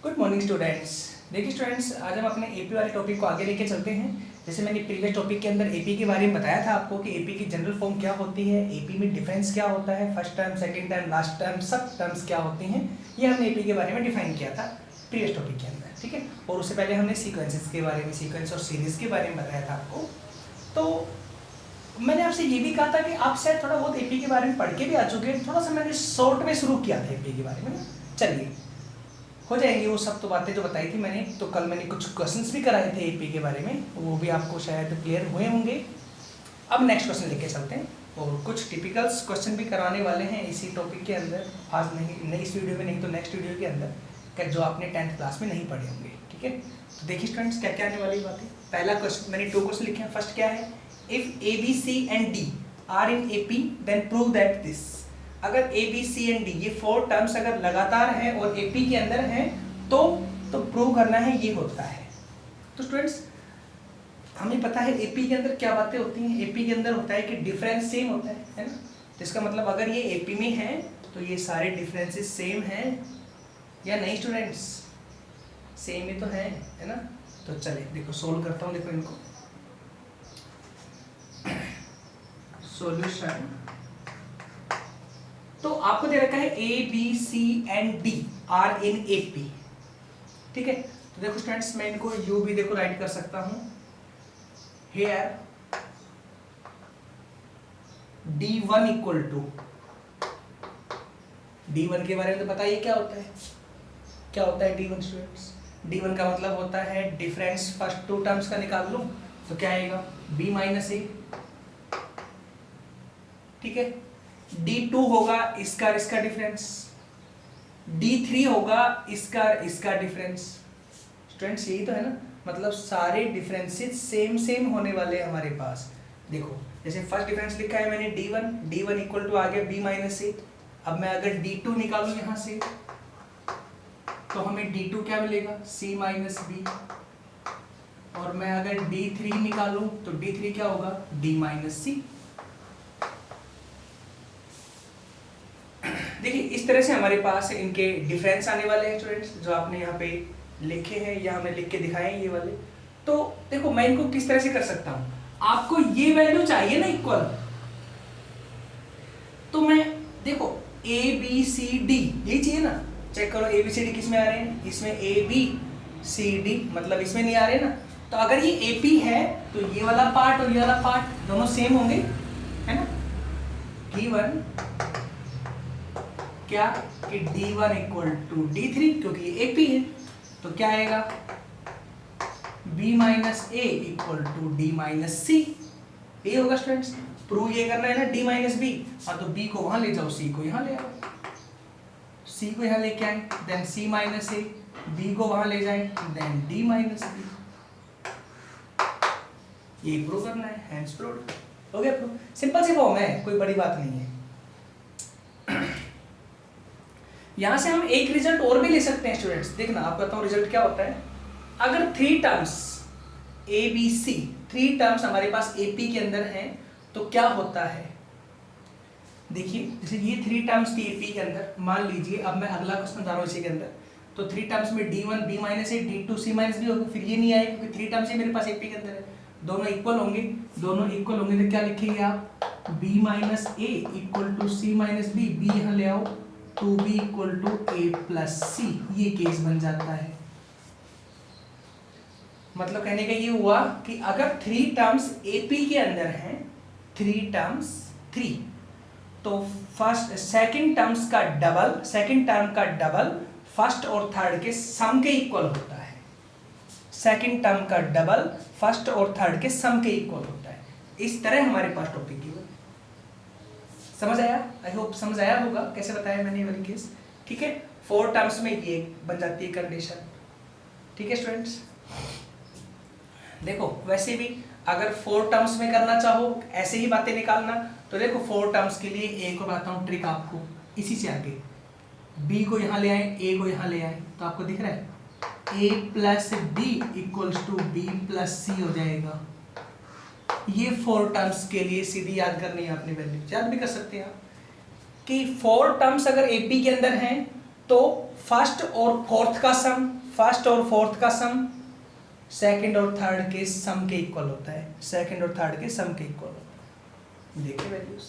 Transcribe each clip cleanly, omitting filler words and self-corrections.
Good morning students. देखिए students, आज हम अपने एपी वाले टॉपिक को आगे लेके चलते हैं। जैसे मैंने प्रीवियस टॉपिक के अंदर एपी के बारे में बताया था आपको कि एपी की जनरल फॉर्म क्या होती है, एपी में डिफरेंस क्या होता है, first term, second term, last term, सब टर्म्स क्या होती हैं, ये हमने एपी के बारे में डिफाइन किया था प्रीवियस टॉपिक के अंदर, ठीक है। और उससे पहले हमने सीक्वेंसेस के बारे में, सीक्वेंस और सीरीज के बारे में बताया था आपको। तो मैंने आपसे ये भी कहा था कि आप शायद थोड़ा बहुत एपी के बारे में पढ़ के भी आ चुके हैं, थोड़ा सा मैंने शॉर्ट में शुरू किया था एपी के बारे में। चलिए हो जाएंगी वो सब तो बातें जो बताई थी मैंने। तो कल मैंने कुछ क्वेश्चंस भी कराए थे एपी के बारे में, वो भी आपको शायद क्लियर हुए होंगे। अब नेक्स्ट क्वेश्चन लेके चलते हैं और कुछ टिपिकल्स क्वेश्चन भी कराने वाले हैं इसी टॉपिक के अंदर, आज नहीं इस वीडियो में, नहीं तो नेक्स्ट वीडियो के अंदर, जो आपने 10th क्लास में नहीं पढ़े होंगे, ठीक है। तो देखिए स्टूडेंट्स क्या क्या आने वाली बात है। पहला क्वेश्चन, मैंने 2 क्वेश्चन लिखे हैं। फर्स्ट क्या है, if A B C and D are in AP then prove that this. अगर A B C and D ये 4 टर्म्स अगर लगातार हैं और एपी के अंदर हैं तो प्रूव करना है ये होता है। तो स्टूडेंट्स हमें पता है एपी के अंदर क्या बातें होती हैं। एपी के अंदर होता है कि डिफरेंस सेम होता है ना। तो इसका मतलब अगर ये एपी में है तो ये सारे डिफरेंसेस सेम हैं या नहीं स्टूडेंट्स, सेम ही तो है ना। तो चलिए देखो सोल्व करता हूँ, देखो इनको सॉल्यूशन। तो आपको दे रखा है A B C and D are in AP, ठीक है। तो देखो स्टूडेंट्स मैं इनको यू भी देखो राइट कर सकता हूं। Here D1 equal to, D1 के बारे में तो पता ही क्या होता है, क्या होता है D1 स्टूडेंट्स। D1 का मतलब होता है डिफरेंस फर्स्ट 2 टर्म्स का निकाल लूं तो क्या आएगा B माइनस ए, ठीक है। D2 होगा इसका इसका डिफरेंस, D3 होगा इसका डिफरेंस। स्टूडेंट्स यही तो है ना, मतलब सारे डिफरेंसेस सेम होने वाले हैं हमारे पास। देखो जैसे फर्स्ट डिफरेंस लिखा है मैंने D1 इक्वल टू आ गया B माइनस ए। अब मैं अगर D2 निकालूं यहां से तो हमें D2 क्या मिलेगा C माइनस बी, और मैं अगर D3 निकालूं तो D3 क्या होगा D माइनस सी। देखिए इस तरह से हमारे पास इनके डिफरेंस आने वाले हैं स्टूडेंट्स, जो आपने यहाँ पे लिखे हैं या हमें लिख के दिखाए हैं ये वाले। तो देखो मैं इनको किस तरह से कर सकता हूँ, आपको ये वैल्यू चाहिए ना इक्वल, तो मैं देखो ए बी सी डी यही चाहिए ना। चेक करो ए बी सी डी किस में आ रहे हैं, इसमें ए बी सी डी, मतलब इसमें नहीं आ रहे ना। तो अगर ये ए पी है तो ये वाला पार्ट और ये वाला पार्ट दोनों सेम होंगे, है ना। गिवन क्या कि D1 इक्वल टू D3, क्योंकि ये AP है तो क्या आएगा B minus A equal to D minus C. ये होगा स्टूडेंट्स, प्रूव ये करना है ना D माइनस बी। हाँ तो B को वहां ले जाओ, C को यहाँ ले आओ, C को यहाँ लेके आए देन C माइनस ए, B को वहां ले जाए देन D माइनस बी। ये प्रूव करना है, हैंड्स प्रूव्ड हो गया प्रूव। सिंपल सी फॉर्म है, कोई बड़ी बात नहीं है। यहां से हम एक रिजल्ट और भी ले सकते हैं स्टूडेंट्स, देखना आप बताओ रिजल्ट क्या होता है। अगर 3 terms A B C 3 terms हमारे पास एपी के अंदर हैं तो क्या होता है। देखिए जैसे ये 3 टर्म्स थी एपी के अंदर, मान लीजिए अब मैं अगला क्वेश्चन बता रहा हूं इसी के अंदर। तो 3 टर्म्स में D1 B माइनस ए, D2 C माइनस बी होगा, फिर ये नहीं आएगा क्योंकि 3 टर्म्स ही मेरे पास एपी के अंदर है। दोनों इक्वल होंगे, दोनों इक्वल होंगे तो क्या लिखेंगे आप B minus A equal to C minus B, B यहाँ ले आओ 2b equal to A plus C, ये केस बन जाता है। मतलब कहने का ये हुआ कि अगर 3 टर्म्स एपी के अंदर हैं, 3 टर्म्स 3, तो फर्स्ट सेकंड टर्म्स का डबल, सेकंड टर्म का डबल फर्स्ट और थर्ड के सम के इक्वल होता है। सेकंड टर्म का डबल फर्स्ट और थर्ड के सम के इक्वल होता है। इस तरह हमारे पास टॉपिक की समझ आया, आई होप समझ आया होगा कैसे बताया मैंने ये वाली केस, ठीक है। 4 टर्म्स में ये बन जाती है कंडीशन, ठीक है स्टूडेंट्स। देखो वैसे भी अगर 4 टर्म्स में करना चाहो ऐसे ही बातें निकालना, तो देखो 4 टर्म्स के लिए एक को बताता हूँ ट्रिक आपको, इसी से आगे बी को यहाँ ले आए, ए को यहाँ ले आए, तो आपको दिख रहा है A plus B equals to B plus C हो जाएगा। ये 4 टर्म्स के लिए सीधी याद करनी है आपने वैल्यू, याद भी कर सकते हैं आप कि 4 टर्म्स अगर एपी के अंदर हैं तो फर्स्ट और फोर्थ का सम, फर्स्ट और फोर्थ का सम सेकंड और थर्ड के सम के इक्वल होता है, सेकंड और थर्ड के सम के इक्वल होता है। देखिए वैल्यूज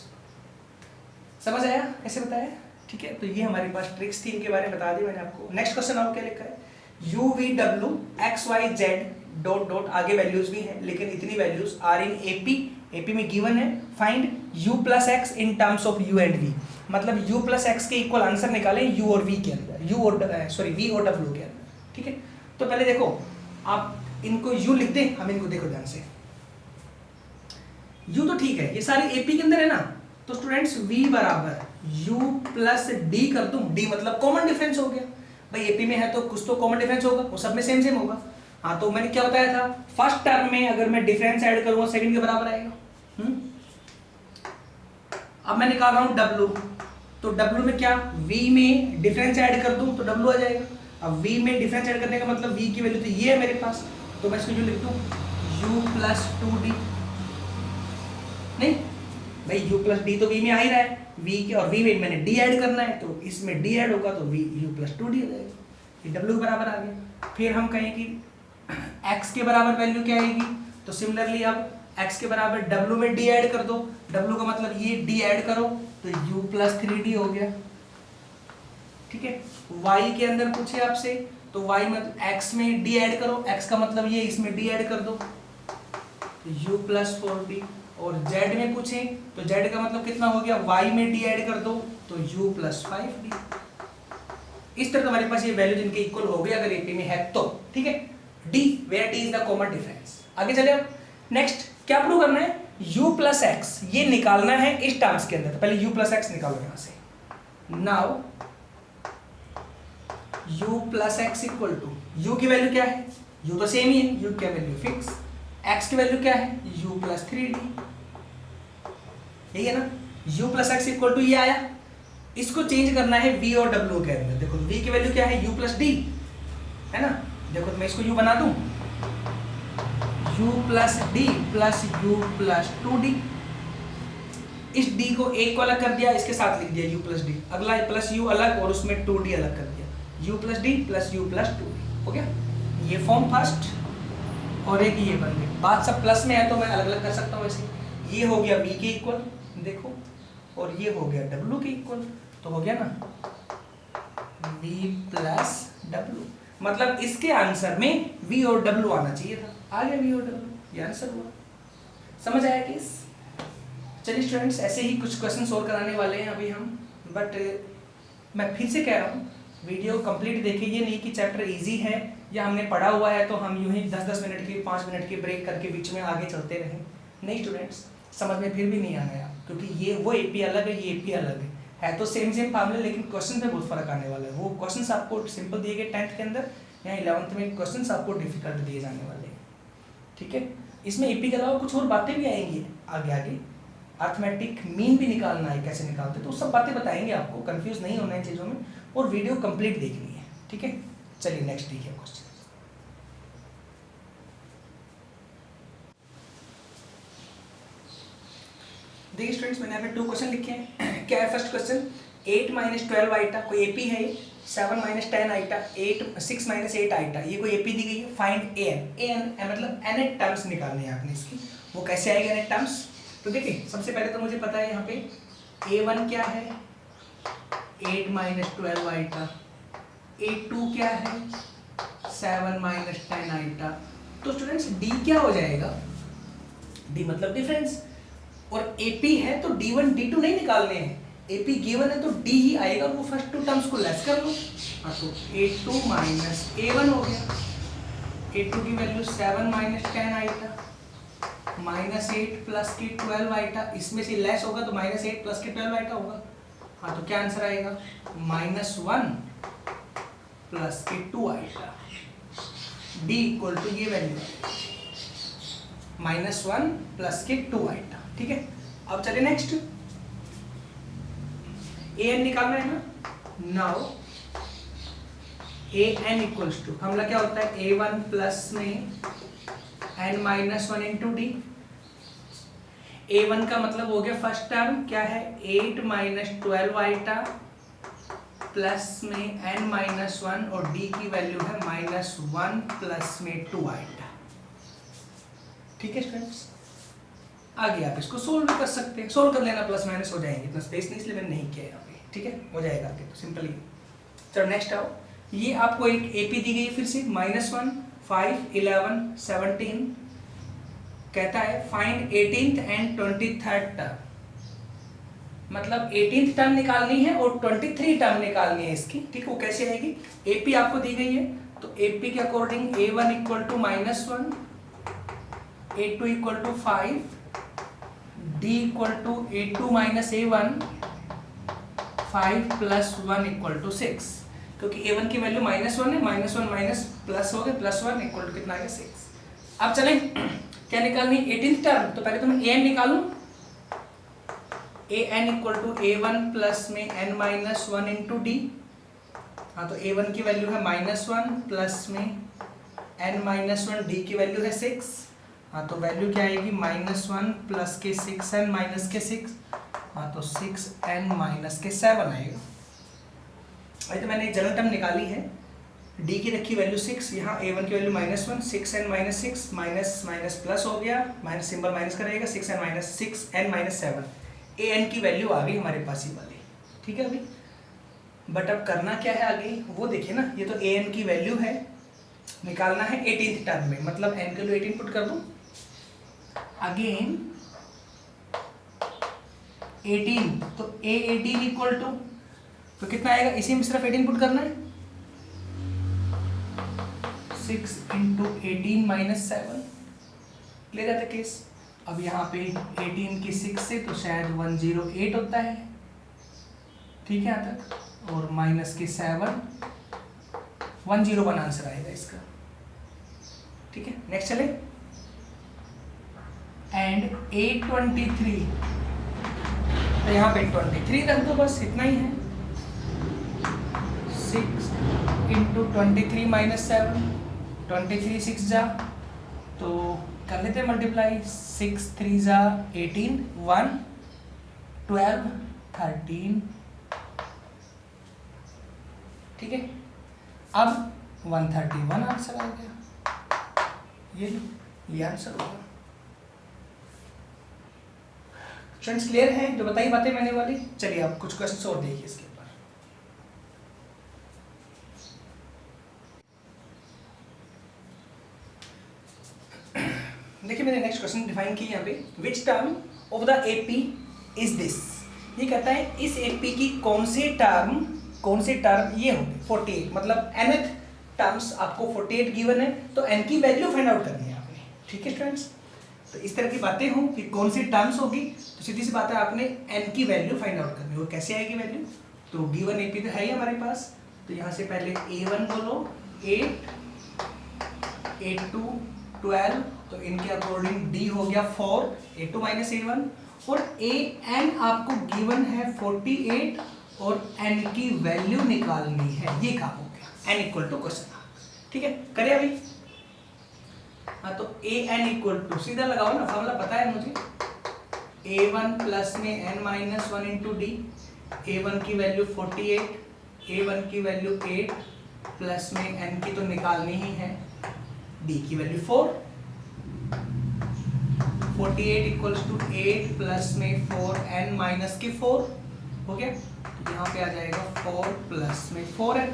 समझ आया कैसे बताया? ठीक है, तो ये हमारे पास ट्रिक्स थी, इनके बारे में बता दी मैंने आपको। नेक्स्ट क्वेश्चन आप क्या लिखा है, U V W X Y Z dot dot, आगे वैल्यूज भी हैं लेकिन इतनी values are in AP, AP में गिवन है। Find U plus X in terms of U and V, मतलब यू प्लस एक्स के इक्वल आंसर निकालें यू और वी के अंदर, यू और सॉरी वी और डब्ल्यू के अंदर। ठीक है, तो पहले देखो आप इनको यू लिख दें, हम इनको देखो ध्यान से। यू तो ठीक है, ये सारे एपी के अंदर है ना, तो स्टूडेंट्स v बराबर u प्लस डी कर दूं, डी मतलब कॉमन डिफरेंस हो गया भाई, एपी में है तो कुछ तो कॉमन डिफरेंस होगा, वो सब में सेम सेम होगा। हाँ, तो मैंने क्या बताया था, फर्स्ट टर्म में अगर मैं डिफरेंस ऐड करूंगा सेकंड के बराबर आएगा। अब मैं निकाल रहा हूं w, तो w में क्या, v में डिफरेंस ऐड कर दूं तो w आ जाएगा। अब v में डिफरेंस ऐड करने का मतलब v की वैल्यू तो ये है मेरे पास, तो मैं इसको जो लिख दूं u प्लस 2d, नहीं भाई u प्लस डी तो v में आ ही रहा है, v के और v में मैंने d ऐड करना है, तो इसमें d ऐड होगा तो v u प्लस 2d हो जाएगा, ये w के बराबर आ गया। फिर हम कहें कि x के बराबर वैल्यू क्या आएगी, तो सिमिलरली अब x के बराबर w में d ऐड कर दो, w का मतलब ये d ऐड करो तो u प्लस 3d हो गया। ठीक है, y के अंदर पूछे आपसे तो y मतलब x में d ऐड करो, x का मतलब ये इसमें d ऐड कर दो तो u प्लस 4d, और z में पूछे तो z का मतलब कितना हो गया, y में d ऐड कर दो तो u प्लस 5d। इस तरह हमारे पास ये वैल्यू जिनके इक्वल हो गए अगर एपी में है तो। ठीक है, d where d is the common difference. आगे चले अब नेक्स्ट क्या प्रूव करना है, u प्लस एक्स ये निकालना है इस टर्म्स के अंदर, तो पहले u प्लस एक्स निकालो यहां से। Now u plus x equal to, u की वैल्यू क्या है, u तो सेम ही है, u की वैल्यू फिक्स, x की वैल्यू क्या है u प्लस 3d, यही है ना, u plus x equal to ये आया, इसको चेंज करना है v और w के अंदर। देखो v की वैल्यू क्या है u प्लस d है ना, देखो तो मैं इसको u बना दूं, u plus d plus u plus 2d, इस d को एक को अलग कर दिया, इसके साथ लिख दिया u प्लस d, अगला प्लस u अलग और उसमें 2d अलग कर दिया, u plus d plus u plus 2d हो गया। ये फॉर्म फर्स्ट और एक ये बन गई, बात सब प्लस में है तो मैं अलग अलग कर सकता हूँ ऐसे, ये हो गया v के इक्वल देखो, और ये हो गया w के इक्वल, तो हो गया ना v प्लस w, मतलब इसके आंसर में v और w आना चाहिए था, आ गया v और w, ये आंसर हुआ। समझ आया केस? चलिए स्टूडेंट्स, ऐसे ही कुछ क्वेश्चन सोल्व कराने वाले हैं अभी हम, बट मैं फिर से कह रहा हूँ वीडियो कंप्लीट देखिए, ये नहीं कि चैप्टर इजी है या हमने पढ़ा हुआ है तो हम यूं ही 10-10 मिनट की 5 मिनट की ब्रेक करके बीच में आगे चलते रहें। नहीं स्टूडेंट्स, समझ में फिर भी नहीं आना है, क्योंकि ये वो एपी अलग है, ये एपी अलग है तो सेम सेम फार्मूले, लेकिन क्वेश्चन में बहुत फर्क आने वाला है। वो क्वेश्चन आपको सिंपल दिए गए 10th के अंदर, या 11th में क्वेश्चन आपको डिफिकल्ट दिए जाने वाले हैं। ठीक है, इसमें एपी के अलावा कुछ और बातें भी आएंगी आगे आगे, अर्थमेटिक मीन भी निकालना है, कैसे निकालते तो सब बातें बताएंगे आपको, कंफ्यूज नहीं होना है चीज़ों में, और वीडियो कंप्लीट देखनी है। ठीक है, चलिए नेक्स्ट देखिए क्वेश्चन। देखिए स्टूडेंट्स, मैंने यहाँ पे 2 क्वेश्चन लिखे हैं। क्या है फर्स्ट क्वेश्चन, 8 माइनस 12 आइटा, कोई एपी है, 7 माइनस 10 आइटा, 6 माइनस 8 आइटा, ये कोई एपी दी गई है। फाइंड एन मतलब nth टर्म्स निकालने हैं आपने इसकी, वो कैसे आएगा nth टर्म्स। तो देखिए सबसे पहले तो मुझे पता है यहाँ पे a1 क्या है 8 माइनस 12 आइटा, a2 क्या है 7 माइनस 10 आइटा। तो स्टूडेंट्स d क्या हो जाएगा, d मतलब डिफरेंस, और AP है तो D1 D2 नहीं निकालने हैं, AP गिवन है तो D ही आएगा, वो फर्स्ट 2 टर्म्स को लेस कर लो। हाँ, तो A2 माइनस A1 हो गया, A2 की value 7 minus 10 iota minus 8 plus के 12 आइटा, इसमें से लेस होगा तो माइनस 8 प्लस के 12 आइटा होगा। हाँ, तो क्या आंसर आएगा -1 प्लस के 2 आइटा, D इक्वल टू ये वैल्यू -1 प्लस के 2 आइटा। ठीक है, अब चले नेक्स्ट, an निकालना है ना। नाउ an इक्वल्स टू हमला क्या होता है a1 प्लस में n minus 1 into D. a1 का मतलब हो गया फर्स्ट टर्म क्या है 8 माइनस 12 आइटा प्लस में n-1 और d की वैल्यू है -1 प्लस में 2 आएगा। ठीक है स्टूडेंट्स, आगे आप इसको सोल्व भी कर सकते हैं, सोल्व कर लेना, प्लस माइनस हो जाएंगे, इतना स्पेस नहीं इसलिए मैंने नहीं किया यहाँ पे। ठीक है, हो जाएगा आगे तो सिंपली। चलो नेक्स्ट आओ, ये आपको एक एपी दी गई फिर से -1, 5, 11, 17, कहता है find 18th and 23rd term, मतलब 18th टर्म निकालनी है और 23 टर्म निकालनी है इसकी। ठीक है, वो कैसे आएगी? एपी आपको दी गई है तो एपी के according a1 equal to -1, a2 equal to 5, d equal to a2 minus a1, 5 plus 1 equal to 6, क्योंकि a1 की वैल्यू -1 है, -1 माइनस प्लस हो गया, +1 इक्वल टू कितना आ गया 6। अब चलें क्या निकालनी? 18th टर्म, तो पहले तो मैं an निकालूं, an equal to a1 plus में n-1 इंटू डी। हाँ, तो a1 की वैल्यू है -1 प्लस में n-1, डी की वैल्यू है 6। हाँ, तो वैल्यू क्या आएगी? -1 प्लस के 6n माइनस के 6, हाँ तो 6n माइनस के 7 आएगा। अभी तो मैंने जनरल टर्म निकाली है, d की रखी वैल्यू 6, यहाँ a1 की value -1, 6n minus 6, minus minus plus हो गया, माइनस सिंबल माइनस करेगा, 6n माइनस 7, an की वैल्यू आ गई हमारे पास ही वाली। ठीक है, अभी बट अब करना क्या है आगे वो देखिए ना, ये तो an की वैल्यू है, निकालना है 18th टर्म में, मतलब n के लिए 18 पुट कर दूं, अगेन 18, तो a18 इक्वल टू, तो कितना आएगा? इसी में सिर्फ 18 पुट करना है, 6 इंटू 18 माइनस 7, क्लियर है केस। अब यहाँ पे 18 की 6 से तो शायद 108 होता है, ठीक है यहाँ तक, और माइनस के 7, 101 आंसर आएगा इसका। ठीक है, नेक्स्ट चले, एंड 823, तो यहाँ पे 23 रख दो, बस इतना ही है, 6 इंटू 23 माइनस 7, 23 6 जा, तो कर लेते हैं मल्टीप्लाई, 6 3 जा 18, 1 12 13, ठीक है। अब 131 आंसर आ गया, ये आंसर होगा। स्टूडेंट्स क्लियर है जो बताई बातें मैंने वाली? चलिए आप कुछ क्वेश्चन और देखिए इसके ऊपर। देखिए मैंने नेक्स्ट क्वेश्चन डिफाइन की यहाँ पे, which term of the AP is this. ये कहता है इस एपी की कौन से टर्म ये होंगे 48, मतलब nth टर्म्स आपको 48 गिवन है, तो n की वैल्यू फाइंड आउट करनी है आपने। ठीक है स्टूडेंट्स, तो इस तरह की बातें हों कि कौन सी टर्म्स होगी, तो सीधी सी बात है आपने n की वैल्यू फाइंड आउट करनी है। वो कैसे आएगी वैल्यू? तो गिवन एपी तो है ही हमारे पास, तो यहाँ से पहले a1 बोलो 8, a2 12, तो इनके अकॉर्डिंग d हो गया 4, a2 माइनस a1, और an आपको गिवन है 48 और n की वैल्यू निकालनी है, ये काम हो गया, n इक्वल टू क्वेश्चन। ठीक है, करें अभी। हाँ, तो an इक्वल टू सीधा लगाओ ना, फॉर्मूला पता है मुझे, a1 प्लस में n minus 1 into D, a1 की वैल्यू 48, a1 की वैल्यू 8, प्लस में n की तो निकालनी ही है, d की वैल्यू 4, 48 इक्वल्स टू 8 प्लस में 4n माइनस की 4 हो गया, तो यहाँ पे आ जाएगा 4 प्लस में 4n,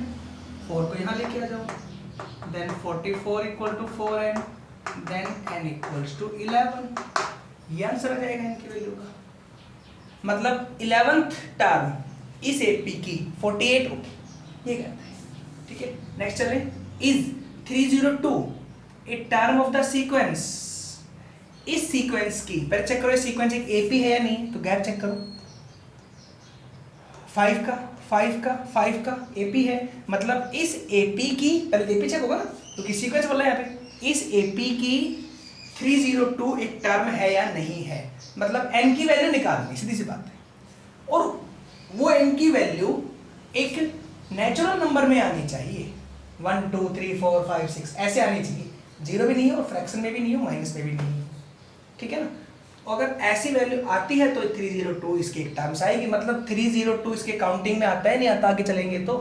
4 को यहाँ लेके आ जाओ, then 44 equal to 4n, then n equals to 11, ये आंसर आ जाएगा n की वैल्यू का। मतलब 11th टर्म इस एपी की 48 होगी, ये कहता है। ठीक है, नेक्स्ट चले, is 302 A term of the sequence. इस सीक्वेंस की पहले चेक करो, ये सीक्वेंस एक एपी है या नहीं, तो गैप चेक करो, 5 का एपी है, मतलब इस एपी की पहले एपी चेक होगा ना, तो किस सीक्वेंस बोल रहा है यहाँ पे, इस एपी की 302 एक टर्म है या नहीं है, मतलब n की वैल्यू निकालनी, सीधी सी बात है। और वो n की वैल्यू एक नेचुरल नंबर में आनी चाहिए, 1 2 3 4 5 6 ऐसे आनी चाहिए, जीरो भी नहीं है और फ्रैक्शन में भी नहीं हो, माइनस में भी नहीं है। ठीक है ना, अगर ऐसी वैल्यू आती है तो 302 इसकी एक टर्म्स आएगी, मतलब 302 इसके काउंटिंग में आता है नहीं आता, आगे चलेंगे तो,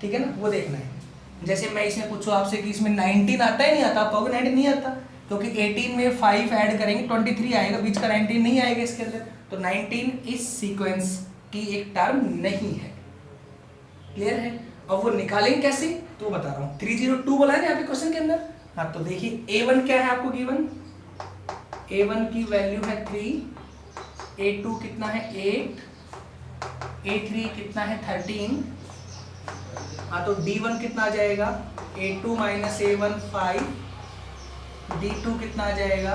ठीक है ना, वो देखना है। जैसे मैं इसमें पूछूं आपसे कि इसमें 19 आता है नहीं आता, आप कहोगे 19 नहीं आता, क्योंकि 18 में 5 ऐड करेंगे 23 आएगा, बीच का 19 नहीं आएगा इसके अंदर, तो 19 इस सीक्वेंस की एक टर्म नहीं है। क्लियर है? अब वो निकालेंगे कैसे तो बता रहा हूँ। 302 बोला है ना यहाँ पे क्वेश्चन के अंदर। हाँ तो देखिए A1 क्या है आपको गिवन, A1 की वैल्यू है 3, A2 कितना है 8, A3 कितना है 13। हाँ तो D1 कितना आ जाएगा, A2 माइनस A1 5, D2 कितना आ जाएगा,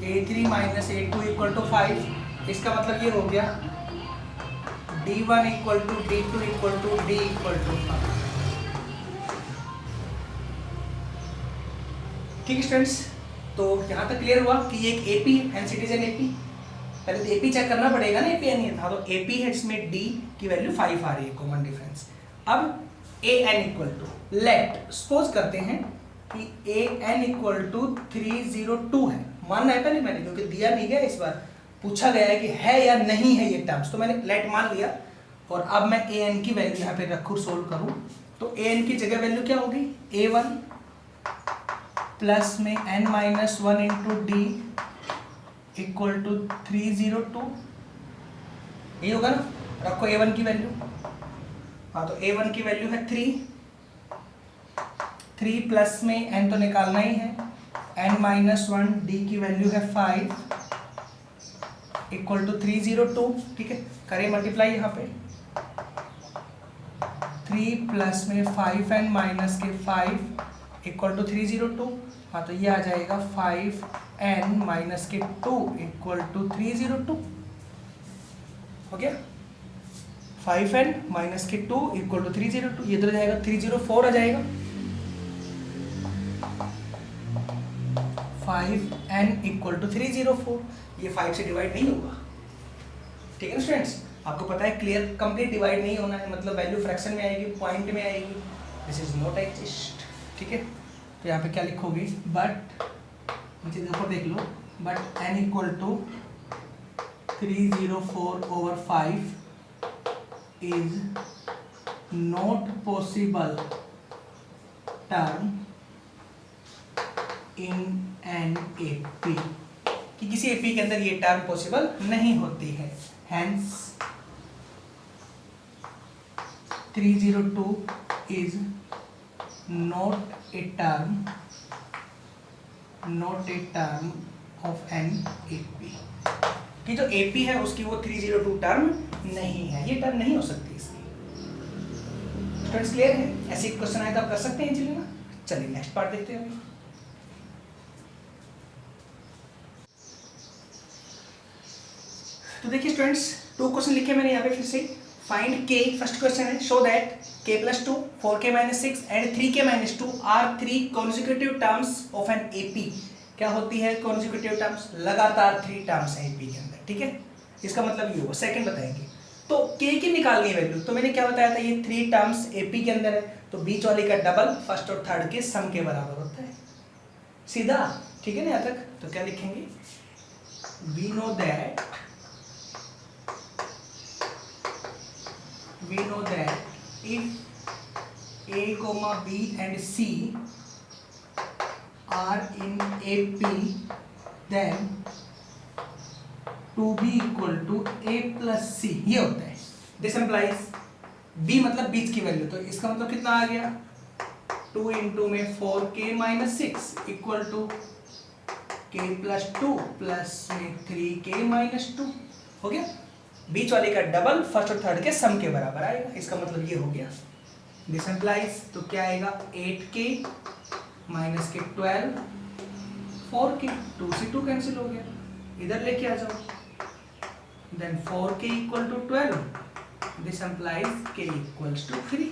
A3 minus A2 equal to 5। इसका मतलब ये हो गया D1 equal to D2 equal to D equal to 5। ठीक है स्टूडेंट्स, तो यहाँ तक क्लियर हुआ कि एक AP है, एनसीटी एन AP। पहले तो AP चेक करना पड़ेगा ना, AP है नहीं था, तो AP है जिसमें D की वैल्यू 5 आ रही है, कॉमन डिफरेंस। अब AN equal to, let suppose करते हैं कि AN इक्वल टू 302 है, मानना है पहले मैंने, क्योंकि दिया नहीं गया, इस बार पूछा गया है कि है या नहीं है ये टर्म्स, तो मैंने लेट मान लिया। और अब मैं AN की वैल्यू यहाँ पे रखूँ, सोल्व करूँ, तो AN की जगह वैल्यू क्या होगी, A1 प्लस में n minus 1 into D equal to 302, ये होगा ना। रखो A1 की वैल्यू, हाँ तो A1 की वैल्यू है 3 प्लस में n तो निकालना ही है, n माइनस 1, डी की वैल्यू है 5 इक्वल टू 302। ठीक है, करें मल्टीप्लाई यहाँ पे, 3 प्लस में 5n माइनस के 5 इक्वल टू 302। हाँ तो ये आ जाएगा 5n माइनस के 2 इक्वल टू 302। हो गया, 5n माइनस के 2 इक्वल टू 302, ये इधर जाएगा 304 आ जाएगा। 5n इक्वल टू 304, ये 5 से डिवाइड नहीं होगा। ठीक है ना स्टूडेंट्स, आपको पता है क्लियर, कंप्लीट डिवाइड नहीं होना है, मतलब वैल्यू फ्रैक्शन में आएगी, पॉइंट में आएगी, दिस इज नॉट एग्जिस्ट। ठीक है, तो यहाँ पे क्या लिखोगे, बट नीचे देखो, देख लो, but n equal to 304 over 5 is not possible term in an AP, कि किसी AP के अंदर ये टर्म पॉसिबल नहीं होती है। Hence 302 is not a term of an AP, कि जो AP है उसकी वो 302 टर्म नहीं है, ये टर्म नहीं हो सकती इसकी। स्टूडेंट्स क्लियर है? ऐसे क्वेश्चन आए तो आप कर सकते हैं इजीली ना। चलिए नेक्स्ट पार्ट देखते हैं अभी। तो देखिए स्टूडेंट्स, 2 क्वेश्चन लिखे मैंने यहाँ पे फिर से। फाइंड k, फर्स्ट क्वेश्चन है, show that k + 2, 4k - 6 and 3k - 2 are 3 consecutive terms of an AP। क्या होती है कॉन्जिक्यूटिव टर्म्स? लगातार 3 टर्म्स हैं AP के अंदर। ठीक है, इसका मतलब ये होगा, सेकंड बताएंगे। तो k की निकालनी है वैल्यू, तो मैंने क्या बताया था, ये 3 टर्म्स AP के अंदर है, तो बीच वाले का डबल फर्स्ट और थर्ड के सम के बराबर होता है, सीधा। ठीक है ना यहाँ तक? तो क्या लिखेंगे, we know that if A, B and C are in AP, then 2B equal to A plus C, ये होता है। This implies B मतलब बीच की वैल्यू, तो इसका मतलब कितना आ गया, 2 इंटू में 4k - 6 equal to k + 2 plus में 3k - 2 हो गया। बीच वाले का डबल फर्स्ट और थर्ड के सम के बराबर आएगा, इसका मतलब ये हो गया। दिस इम्प्लाइज, तो क्या आएगा, 8k माइनस के 12, 4k, 2 से 2 कैंसिल हो गया, इधर लेके आ जाओ, then 4k equal to 12, this implies k equals to 3,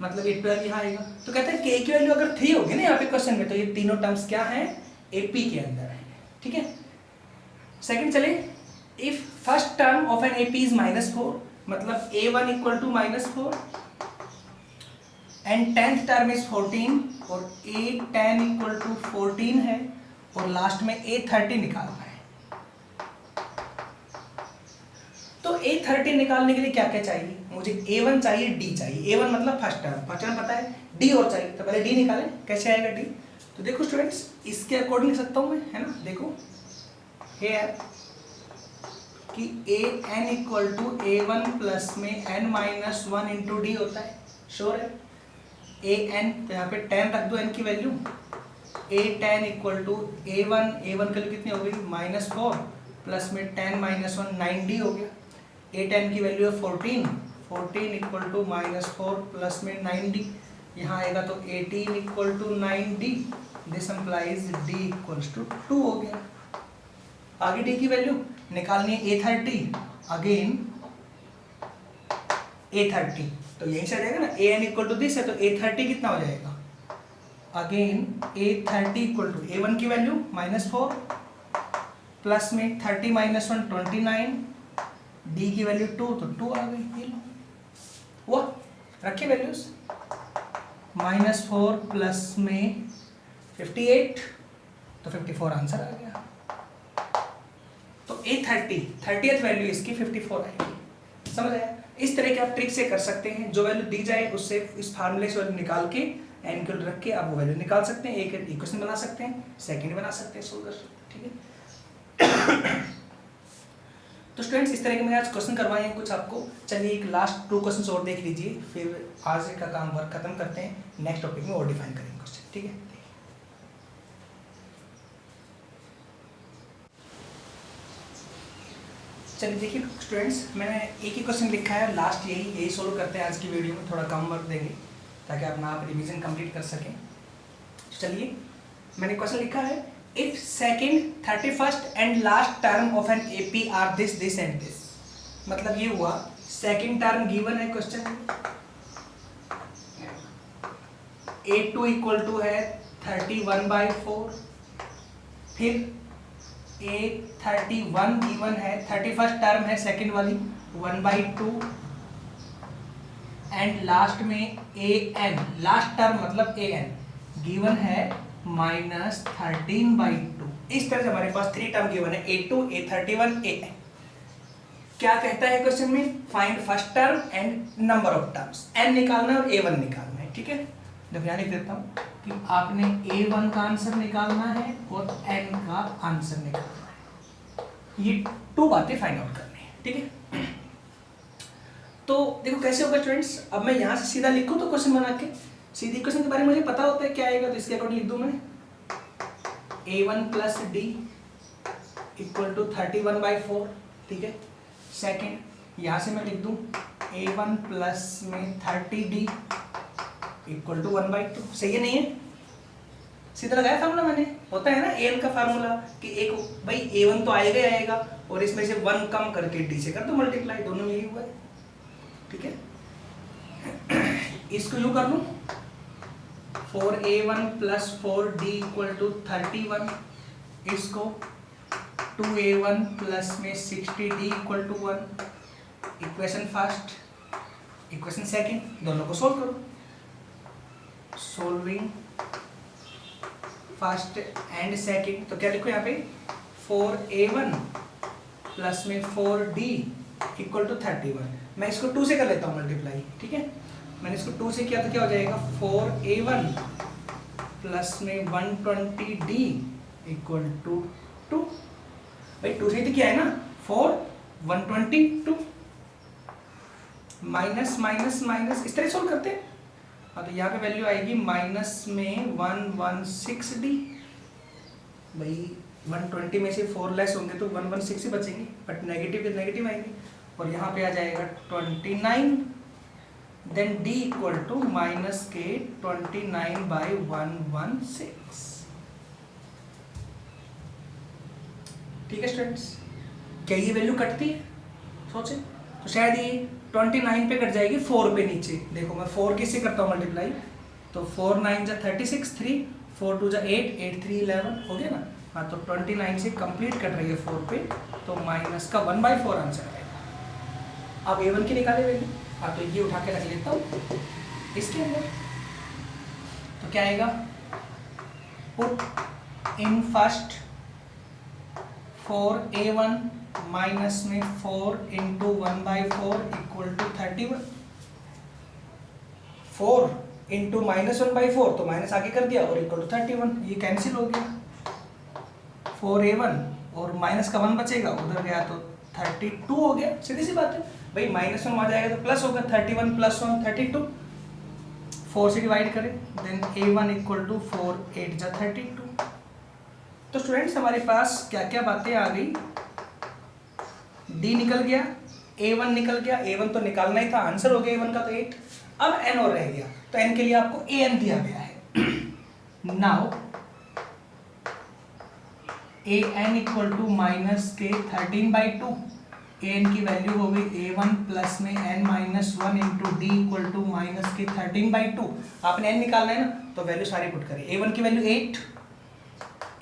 मतलब ये 12 यहाँ आएगा। तो कहते हैं k की वैल्यू अगर 3 होगी ना यहाँ पे क्वेश्चन में, तो ये तीनों टर्म्स क्या हैं, AP के अंदर है। ठीक है, सेकंड चले, if first term of an AP is -4, मतलब A1 equal to -4 and 10th term is 14 और A10 इक्वल टू 14 है, और लास्ट में A30 निकालना है। तो A30 निकालने के लिए क्या क्या चाहिए? मुझे A1 चाहिए, D चाहिए। A1 मतलब फर्स्ट टर्म पता है, D और चाहिए, तो पहले D निकालें। कैसे आएगा D? तो देखो स्टूडेंट्स, इसके अकॉर्डिंग लिख सकता हूँ मैं, है ना। देखो हेयर कि an equal to A1 plus में n माइनस 1 इंटू डी होता है। श्योर है? an, तो यहाँ पे 10 रख दो n की value. A10 equal to A1 की वैल्यू कितनी हो गई? -4 प्लस में 10 माइनस 1 9d हो गया। A10 की वैल्यू है 14 इक्वल टू -4 प्लस में 9d, यहाँ आएगा तो 18 equal to 9d। This implies d equals to 2 हो गया। आगे d की वैल्यू निकालनी है A30, अगेन A30, तो यही से आ जाएगा ना, an इक्वल टू दिस है तो A30 कितना हो जाएगा? Again A30 equal to A1 की वैल्यू -4 प्लस में 30 माइनस 1 29, d की वैल्यू 2 तो 2 आ गई। ये लो हुआ, रखिए वैल्यूज। -4 प्लस में 58 तो 54 आंसर आ गया। तो A30th वैल्यू इसकी 54 आएगी। समझ आया? इस तरह के आप ट्रिक से कर सकते हैं, जो वैल्यू दी जाए उससे इस फार्मूले से वैल्यू निकाल के एन के रख के आप वो वैल्यू निकाल सकते हैं। एक इक्वेशन बना सकते हैं, सेकंड बना सकते हैं, सोल्व कर सकते हैं। ठीक है। तो स्टूडेंट्स, इस तरह के मैंने आज क्वेश्चन करवाए हैं कुछ आपको। चलिए एक लास्ट 2 क्वेश्चन और देख लीजिए, फिर आज का काम वर्क खत्म करते हैं। नेक्स्ट टॉपिक में और डिफाइन करेंगे क्वेश्चन। ठीक है। चलिए देखिए स्टूडेंट्स, मैंने एक ही क्वेश्चन लिखा है लास्ट, यही सोल्व करते हैं आज की वीडियो में। थोड़ा कम वर्क देंगे ताकि अपना आप रिवीजन कंप्लीट कर सकें। चलिए, मैंने क्वेश्चन लिखा है, if second 31st and last term of an AP are this and this. मतलब ये हुआ, सेकंड टर्म गिवन है क्वेश्चन में, A2 इक्वल टू है 31/4, फिर A31 गिवन है, 31st टर्म है सेकंड वाली 1/2, एंड लास्ट में an, लास्ट टर्म मतलब an गिवन है -13/2। इस तरह से हमारे पास 3 टर्म गिवन है, A2, A31, an। क्या कहता है क्वेश्चन में? Find first term and number of terms. n निकालना है और A1 निकालना है। ठीक है, जब यहाँ लिख देता हूँ कि आपने A1 का आंसर निकालना है और n का आंसर निकालना है। ये 2 बातें फाइंड आउट करनी है। ठीक है। तो देखो कैसे होगा स्टूडेंट्स, अब मैं यहाँ से सीधा लिखूँ तो क्वेश्चन बना के, सीधी इक्वेशन के बारे में मुझे पता होता है क्या आएगा, तो इसके अकॉर्डिंग लिख दूँ मैं। A1 plus D equal to 31/4। ठीक है। सेकेंड, यहाँ से मैं लिख दूँ A1 प्लस में 30d इक्वल टू 1/2। सही है नहीं है? सीधा लगाया फार्मूला मैंने, होता है ना an का फार्मूला कि एक भाई A1 तो आएगा ही आएगा और इसमें से 1 कम करके d से कर दो मल्टीप्लाई, दोनों में यही हुआ है। ठीक है। इसको यूँ कर लूँ, 4A1 plus 4d equal to 31, इसको 2A1 प्लस में 60d equal to 1। Equation first, equation second, दोनों को सोल्व करो। सोल्विंग फर्स्ट एंड सेकंड, तो क्या लिखो यहाँ पे, 4A1 प्लस में 4d इक्वल टू 31। मैं इसको 2 से कर लेता हूँ मल्टीप्लाई। ठीक है, मैंने इसको 2 से किया तो क्या हो जाएगा, 4A1 प्लस में 120d इक्वल टू 2। भाई 2 से तो क्या है ना, 4 122 माइनस माइनस माइनस, इस तरह सोल्व करते हैं। हाँ, तो यहाँ पे वैल्यू आएगी माइनस में 116d। भाई 120 में से 4 लेस होंगे तो 116 ही बचेंगे, बट नेगेटिव के नेगेटिव आएंगे, और यहाँ पे आ जाएगा 29, then d equal to minus के 29/116। ठीक है स्टूडेंट्स, क्या ये वैल्यू कटती है? सोचे तो शायद ये 29 पे कट जाएगी 4 पे नीचे। देखो मैं 4 किससे करता हूँ मल्टीप्लाई, तो 4 9 जा 36, 3 4 2 जा 8 8 3 11 हो गया ना। हाँ, तो 29 से कंप्लीट कट रही है 4 पे, तो माइनस का 1/4 आंसर आएगा। अब A1 की निकाले वैल्यू, हाँ तो ये उठा के रख लेता हूँ इसके अंदर, तो क्या आएगा, put in first 4a1 minus में 4 into 1/4 equal to 31। 4 into minus 1/4 तो माइनस आगे कर दिया और इक्वल टू 31, ये कैंसिल हो गया। 4a1 और माइनस का 1 बचेगा, उधर गया तो 32 हो गया। सीधी सी बात है भाई, माइनस 1 आ जाएगा तो प्लस होगा, 31 प्लस 1 32। 4 से डिवाइड करें, देन a1 इक्वल टू 4 8 जा 32। तो स्टूडेंट्स हमारे पास क्या क्या बातें आ गई, d निकल गया, a1 निकल गया, a1 तो निकालना ही था, आंसर हो गया a1 का तो 8। अब n और रह गया, तो n के लिए आपको an दिया गया है। Now an equal to minus के 13/2, an की वैल्यू हो गई a1 प्लस में n minus 1 into D equal to minus के 13/2। आपने n निकालना है ना, तो वैल्यू सारी पुट करें। a1 की वैल्यू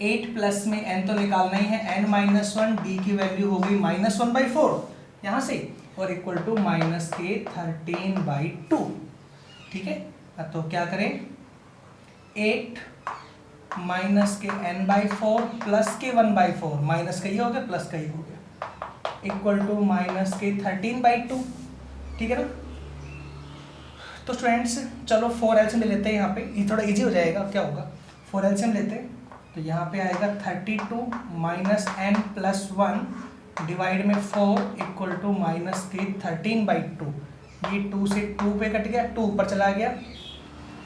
8 प्लस में n तो निकालना ही है, n माइनस 1, डी की वैल्यू हो गई माइनस 1/4 यहाँ से, और इक्वल टू माइनस के 13/2। ठीक है, तो क्या करें, 8 माइनस के n/4 प्लस के 1/4, माइनस का ही हो गया प्लस का ही हो गया, इक्वल टू माइनस के 13/2। ठीक है ना। तो स्टूडेंट्स चलो 4 एलसीएम ले लेते हैं, यहाँ पे ये थोड़ा इजी हो जाएगा। क्या होगा, 4 एलसीएम लेते हैं तो यहाँ पे आएगा 32 माइनस n प्लस 1 डिवाइड में 4 इक्वल टू माइनस के 13/2। ये 2 से 2 पे कट गया, 2 ऊपर चला गया,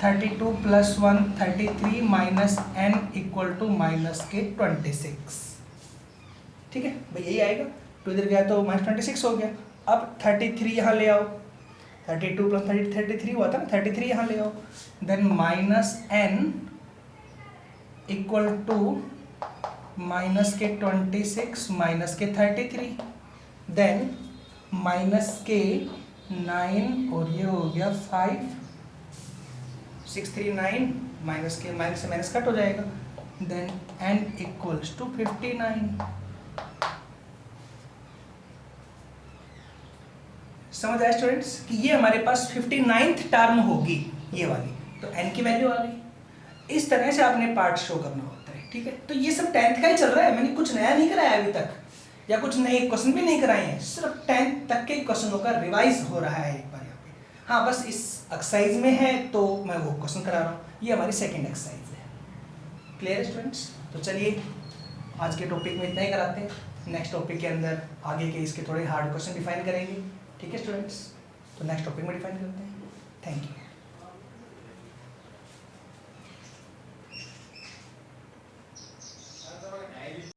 32 plus 1 33 minus n equal to minus के 26। ठीक है भाई, यही आएगा। 2 इधर गया तो माइनस 26 हो गया। अब 33 यहाँ ले आओ, 32 प्लस 33 हुआ था ना, 33 यहाँ ले आओ, then minus n equal to minus के 26 माइनस के 33, देन माइनस के 9 और ये हो गया 5 6 3 9, माइनस के माइनस से माइनस कट हो जाएगा, देन n इक्वल्स टू 59। समझ आया स्टूडेंट्स कि ये हमारे पास 59th टर्म होगी ये वाली, तो n की वैल्यू आ गई। इस तरह से आपने पार्ट शो करना होता है। ठीक है, तो ये सब 10th का ही चल रहा है, मैंने कुछ नया नहीं कराया अभी तक, या कुछ नए क्वेश्चन भी नहीं कराए हैं, सिर्फ 10th तक के क्वेश्चनों का रिवाइज हो रहा है एक बार यहाँ पे। हाँ बस इस एक्सरसाइज में है तो मैं वो क्वेश्चन करा रहा हूँ, ये हमारी सेकेंड एक्सरसाइज है। क्लियर स्टूडेंट्स, तो चलिए आज के टॉपिक में इतना ही कराते हैं। नेक्स्ट टॉपिक के अंदर आगे के इसके थोड़े हार्ड क्वेश्चन डिफाइन करेंगे। ठीक है स्टूडेंट्स, तो नेक्स्ट टॉपिक में डिफाइन करते हैं। Thank you.